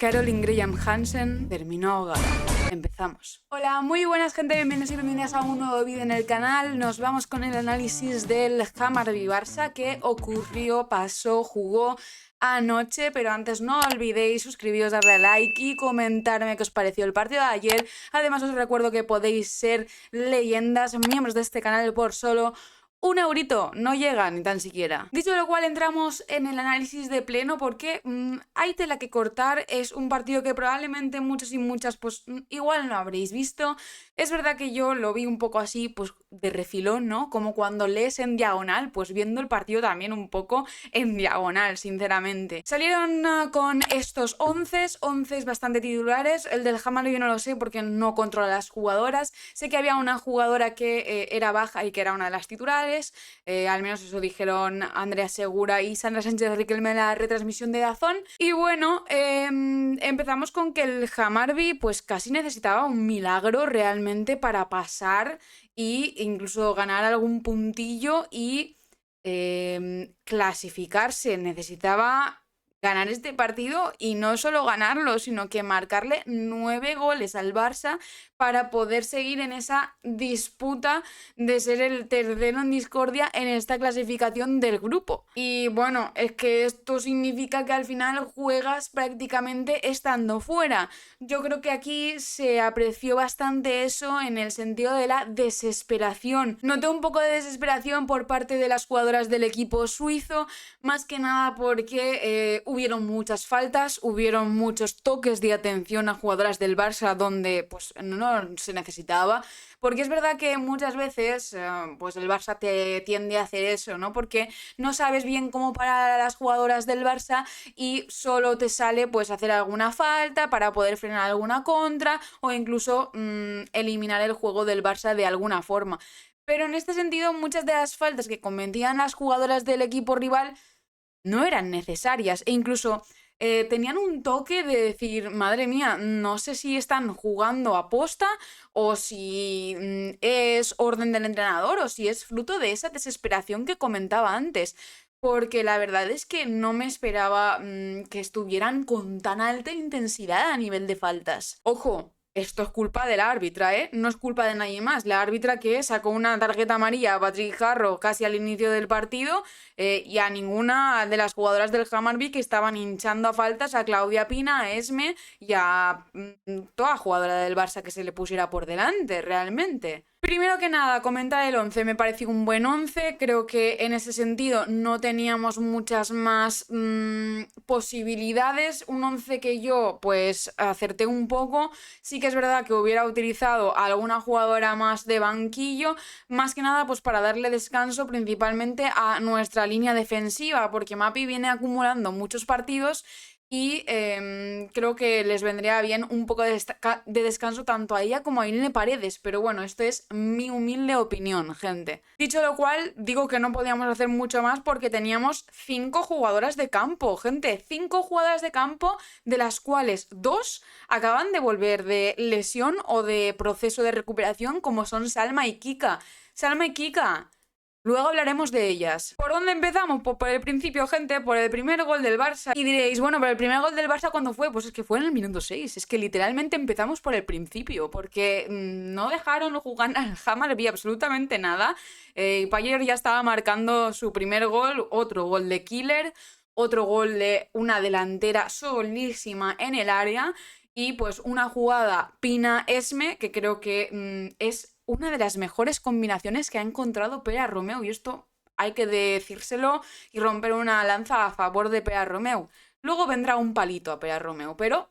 Caroline Graham Hansen terminó ahogada. Empezamos. Hola, muy buenas gente, bienvenidos y bienvenidas a un nuevo vídeo en el canal. Nos vamos con el análisis del Hammarby Barça que ocurrió, pasó, jugó anoche, pero antes no olvidéis suscribiros, darle a like y comentarme qué os pareció el partido de ayer. Además os recuerdo que podéis ser leyendas, miembros de este canal por solo €1, no llega ni tan siquiera. Dicho lo cual, entramos en el análisis de pleno porque hay tela que cortar. Es un partido que probablemente muchos y muchas pues igual no habréis visto. Es verdad que yo lo vi un poco así pues de refilón, ¿no? Como cuando lees en diagonal, pues viendo el partido también un poco en diagonal, sinceramente. Salieron con estos 11 bastante titulares. El del Hammarby yo no lo sé porque no controla las jugadoras. Sé que había una jugadora que era baja y que era una de las titulares. Al menos eso dijeron Andrea Segura y Sandra Sánchez Riquelme en la retransmisión de DAZN. Y bueno, empezamos con que el Hammarby pues casi necesitaba un milagro realmente para pasar e incluso ganar algún puntillo y clasificarse. Necesitaba ganar este partido y no solo ganarlo, sino que marcarle 9 goles al Barça para poder seguir en esa disputa de ser el tercero en discordia en esta clasificación del grupo. Y bueno, es que esto significa que al final juegas prácticamente estando fuera. Yo creo que aquí se apreció bastante eso en el sentido de la desesperación. Noté un poco de desesperación por parte de las jugadoras del equipo suizo, más que nada porque hubieron muchas faltas, hubieron muchos toques de atención a jugadoras del Barça donde pues no se necesitaba, porque es verdad que muchas veces pues el Barça te tiende a hacer eso, ¿no? Porque no sabes bien cómo parar a las jugadoras del Barça y solo te sale pues hacer alguna falta para poder frenar alguna contra o incluso eliminar el juego del Barça de alguna forma. Pero en este sentido, muchas de las faltas que cometían las jugadoras del equipo rival no eran necesarias e incluso tenían un toque de decir, madre mía, no sé si están jugando a posta o si es orden del entrenador o si es fruto de esa desesperación que comentaba antes. Porque la verdad es que no me esperaba que estuvieran con tan alta intensidad a nivel de faltas. Ojo, esto es culpa de la árbitra, ¿eh? No es culpa de nadie más. La árbitra que sacó una tarjeta amarilla a Patrick Harrow casi al inicio del partido y a ninguna de las jugadoras del Hammarby que estaban hinchando a faltas, a Claudia Pina, a Esme y a toda jugadora del Barça que se le pusiera por delante, realmente. Primero que nada, comentar el 11. Me pareció un buen 11. Creo que en ese sentido no teníamos muchas más posibilidades. Un 11 que yo pues acerté un poco. Sí que es verdad que hubiera utilizado a alguna jugadora más de banquillo, más que nada pues para darle descanso principalmente a nuestra línea defensiva, porque Mapi viene acumulando muchos partidos y creo que les vendría bien un poco de descanso tanto a ella como a Irene Paredes. Pero bueno, esto es mi humilde opinión, gente. Dicho lo cual, digo que no podíamos hacer mucho más porque teníamos 5 jugadoras de campo, gente. 5 jugadoras de campo, de las cuales 2 acaban de volver de lesión o de proceso de recuperación, como son Salma y Kika. Salma y Kika, luego hablaremos de ellas. ¿Por dónde empezamos? Pues por el principio, gente, por el primer gol del Barça. Y diréis, bueno, pero el primer gol del Barça, ¿cuándo fue? Pues es que fue en el minuto 6. Es que literalmente empezamos por el principio, porque no dejaron jugar al Hammarby absolutamente nada. Payet ya estaba marcando su primer gol, otro gol de killer, otro gol de una delantera solísima en el área y pues una jugada Pina-Esme que creo que es una de las mejores combinaciones que ha encontrado Pere Romeu, y esto hay que decírselo y romper una lanza a favor de Pere Romeu. Luego vendrá un palito a Pere Romeu, pero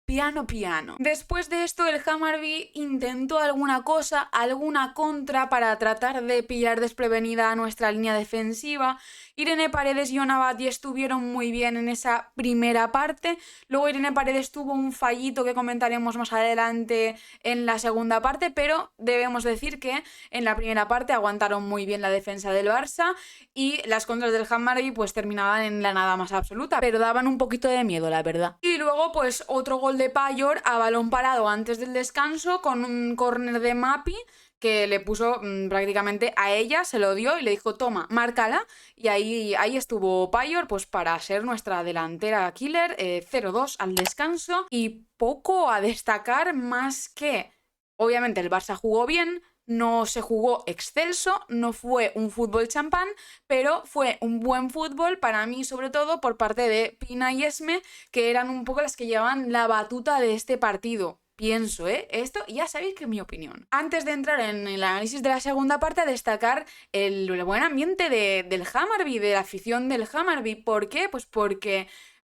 piano piano. Después de esto el Hammarby intentó alguna cosa, alguna contra para tratar de pillar desprevenida a nuestra línea defensiva. Irene Paredes y Ona Batlle estuvieron muy bien en esa primera parte. Luego Irene Paredes tuvo un fallito que comentaremos más adelante en la segunda parte, pero debemos decir que en la primera parte aguantaron muy bien la defensa del Barça y las contras del Hammarby pues terminaban en la nada más absoluta, pero daban un poquito de miedo, la verdad. Y luego pues otro gol de Payor a balón parado antes del descanso con un córner de Mapi que le puso prácticamente a ella, se lo dio y le dijo, toma, márcala. Y ahí estuvo Payor, pues para ser nuestra delantera killer, 0-2 al descanso. Y poco a destacar más que, obviamente el Barça jugó bien, no se jugó excelso, no fue un fútbol champán, pero fue un buen fútbol para mí, sobre todo por parte de Pina y Esme, que eran un poco las que llevaban la batuta de este partido. Pienso, esto ya sabéis que es mi opinión. Antes de entrar en el análisis de la segunda parte, a destacar el buen ambiente del Hammarby, de la afición del Hammarby. ¿Por qué? Pues porque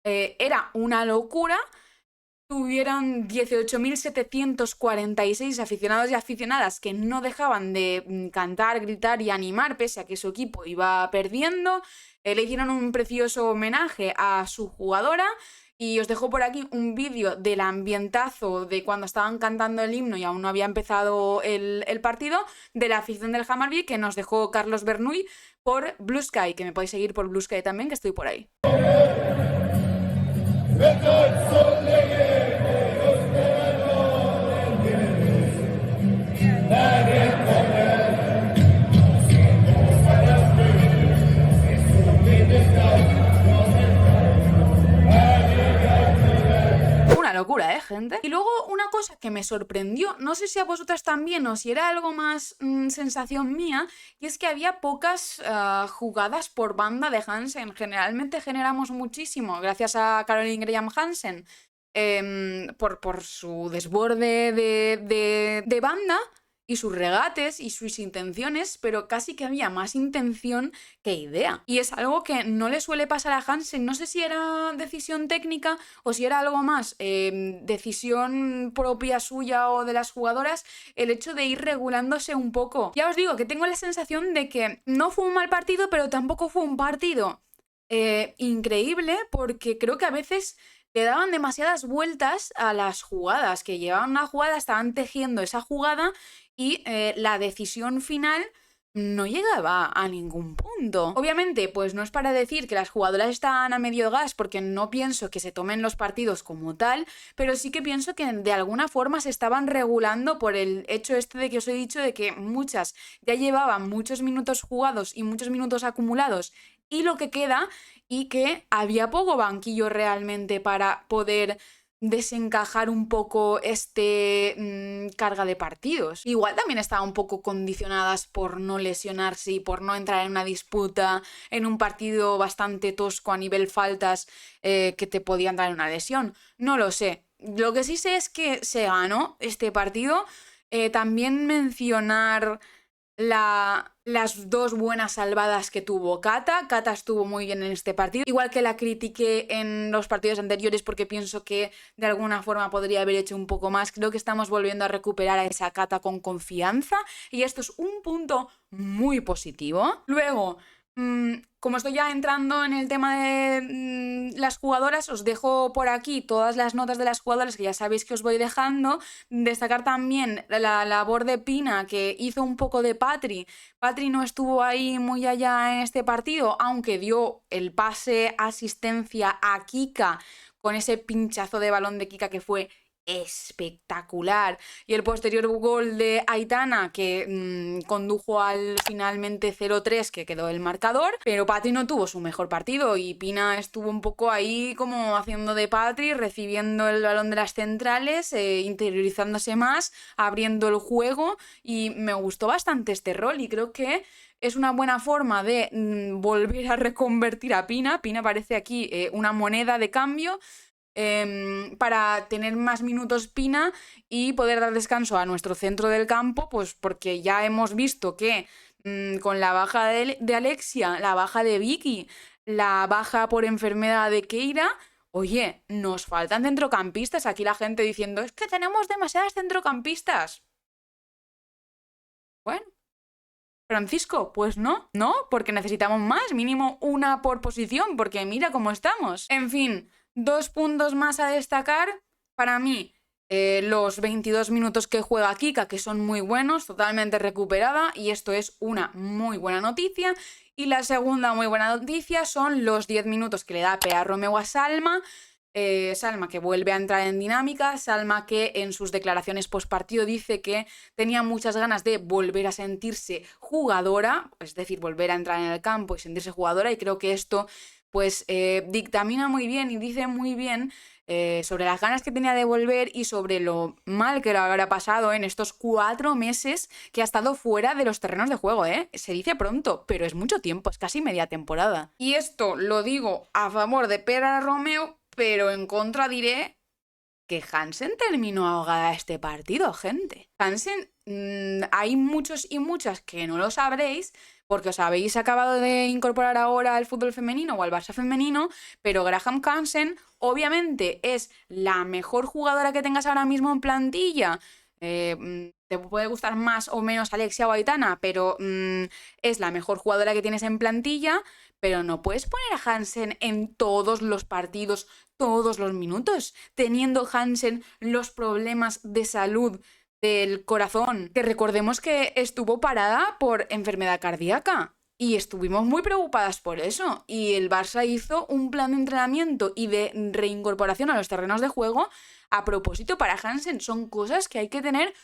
era una locura. Tuvieron 18.746 aficionados y aficionadas que no dejaban de cantar, gritar y animar pese a que su equipo iba perdiendo. Le hicieron un precioso homenaje a su jugadora y os dejo por aquí un vídeo del ambientazo de cuando estaban cantando el himno y aún no había empezado el partido, de la afición del Hammarby, que nos dejó Carlos Bernuy por Blue Sky, que me podéis seguir por Blue Sky también, que estoy por ahí. Una locura, gente. Y luego una cosa que me sorprendió, no sé si a vosotras también o si era algo más sensación mía, y es que había pocas jugadas por banda de Hansen. Generalmente generamos muchísimo, gracias a Caroline Graham Hansen, por su desborde de banda y sus regates y sus intenciones, pero casi que había más intención que idea. Y es algo que no le suele pasar a Hansen. No sé si era decisión técnica o si era algo más decisión propia suya o de las jugadoras, el hecho de ir regulándose un poco. Ya os digo que tengo la sensación de que no fue un mal partido, pero tampoco fue un partido increíble, porque creo que a veces le daban demasiadas vueltas a las jugadas, que llevaban una jugada, estaban tejiendo esa jugada y la decisión final no llegaba a ningún punto. Obviamente, pues no es para decir que las jugadoras están a medio gas, porque no pienso que se tomen los partidos como tal, pero sí que pienso que de alguna forma se estaban regulando por el hecho este de que os he dicho de que muchas ya llevaban muchos minutos jugados y muchos minutos acumulados y lo que queda, y que había poco banquillo realmente para poder desencajar un poco carga de partidos. Igual también estaban un poco condicionadas por no lesionarse y por no entrar en una disputa en un partido bastante tosco a nivel faltas, que te podían dar una lesión. No lo sé. Lo que sí sé es que se ganó este partido. También mencionar las dos buenas salvadas que tuvo Cata. Cata estuvo muy bien en este partido, igual que la critiqué en los partidos anteriores porque pienso que de alguna forma podría haber hecho un poco más. Creo que estamos volviendo a recuperar a esa Cata con confianza y esto es un punto muy positivo. Luego, como estoy ya entrando en el tema de las jugadoras, os dejo por aquí todas las notas de las jugadoras que ya sabéis que os voy dejando. Destacar también la labor de Pina, que hizo un poco de Patri. Patri no estuvo ahí muy allá en este partido, aunque dio el pase asistencia a Kika con ese pinchazo de balón de Kika que fue espectacular, y el posterior gol de Aitana que condujo al finalmente 0-3, que quedó el marcador, pero Patri no tuvo su mejor partido y Pina estuvo un poco ahí como haciendo de Patri, recibiendo el balón de las centrales, interiorizándose más, abriendo el juego, y me gustó bastante este rol y creo que es una buena forma de volver a reconvertir a Pina. Pina parece aquí una moneda de cambio para tener más minutos Pina y poder dar descanso a nuestro centro del campo, pues porque ya hemos visto que con la baja de Alexia, la baja de Vicky, la baja por enfermedad de Keira, oye, nos faltan centrocampistas. Aquí la gente diciendo, es que tenemos demasiadas centrocampistas. Bueno, Francisco, pues no, porque necesitamos más, mínimo una por posición, porque mira cómo estamos. En fin, 2 puntos más a destacar. Para mí, los 22 minutos que juega Kika, que son muy buenos, totalmente recuperada, y esto es una muy buena noticia. Y la segunda muy buena noticia son los 10 minutos que le da Pea Romeu a Salma. Salma que vuelve a entrar en dinámica, Salma que en sus declaraciones postpartido dice que tenía muchas ganas de volver a sentirse jugadora, es decir, volver a entrar en el campo y sentirse jugadora, y creo que esto pues dictamina muy bien y dice muy bien sobre las ganas que tenía de volver y sobre lo mal que lo habrá pasado en estos 4 meses que ha estado fuera de los terrenos de juego, ¿eh? Se dice pronto, pero es mucho tiempo, es casi media temporada. Y esto lo digo a favor de Pera Romeo, pero en contra diré que Hansen terminó ahogada este partido, gente. Hansen, hay muchos y muchas que no lo sabréis porque os habéis acabado de incorporar ahora al fútbol femenino o al Barça femenino, pero Graham Hansen obviamente es la mejor jugadora que tengas ahora mismo en plantilla. Te puede gustar más o menos Alexia o Aitana, pero es la mejor jugadora que tienes en plantilla, pero no puedes poner a Hansen en todos los partidos, todos los minutos, teniendo Hansen los problemas de salud del corazón, que recordemos que estuvo parada por enfermedad cardíaca. Y estuvimos muy preocupadas por eso. Y el Barça hizo un plan de entrenamiento y de reincorporación a los terrenos de juego a propósito para Hansen. Son cosas que hay que tener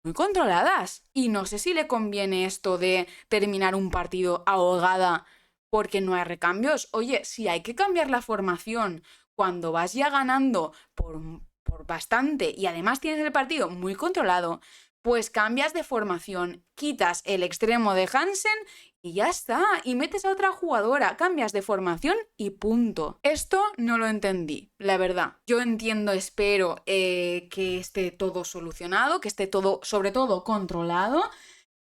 muy controladas. Y no sé si le conviene esto de terminar un partido ahogada porque no hay recambios. Oye, si hay que cambiar la formación cuando vas ya ganando por bastante y además tienes el partido muy controlado, pues cambias de formación, quitas el extremo de Hansen y ya está, y metes a otra jugadora, cambias de formación y punto. Esto no lo entendí, la verdad. Yo entiendo, espero que esté todo solucionado, que esté todo, sobre todo, controlado,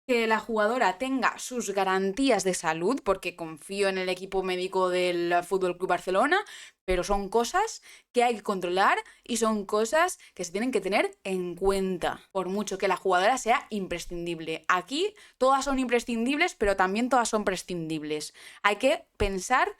que la jugadora tenga sus garantías de salud, porque confío en el equipo médico del FC Barcelona, pero son cosas que hay que controlar y son cosas que se tienen que tener en cuenta, por mucho que la jugadora sea imprescindible. Aquí todas son imprescindibles, pero también todas son prescindibles. Hay que pensar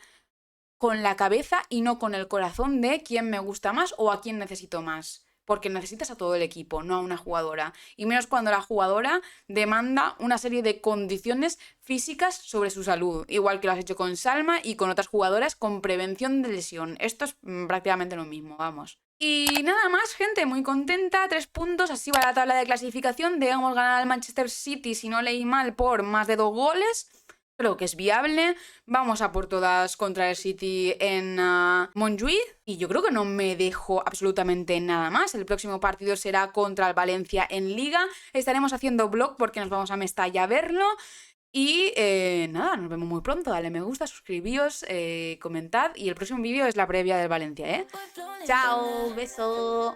con la cabeza y no con el corazón de quién me gusta más o a quién necesito más. Porque necesitas a todo el equipo, no a una jugadora. Y menos cuando la jugadora demanda una serie de condiciones físicas sobre su salud. Igual que lo has hecho con Salma y con otras jugadoras con prevención de lesión. Esto es prácticamente lo mismo, vamos. Y nada más, gente, muy contenta. 3 puntos, así va la tabla de clasificación. Debemos ganar al Manchester City, si no leí mal, por más de 2 goles. Creo que es viable. Vamos a por todas contra el City en Montjuïc. Y yo creo que no me dejo absolutamente nada más. El próximo partido será contra el Valencia en Liga. Estaremos haciendo vlog porque nos vamos a Mestalla a verlo. Y nada, nos vemos muy pronto. Dale me gusta, suscribíos, comentad. Y el próximo vídeo es la previa del Valencia, ¿eh? Chao, beso.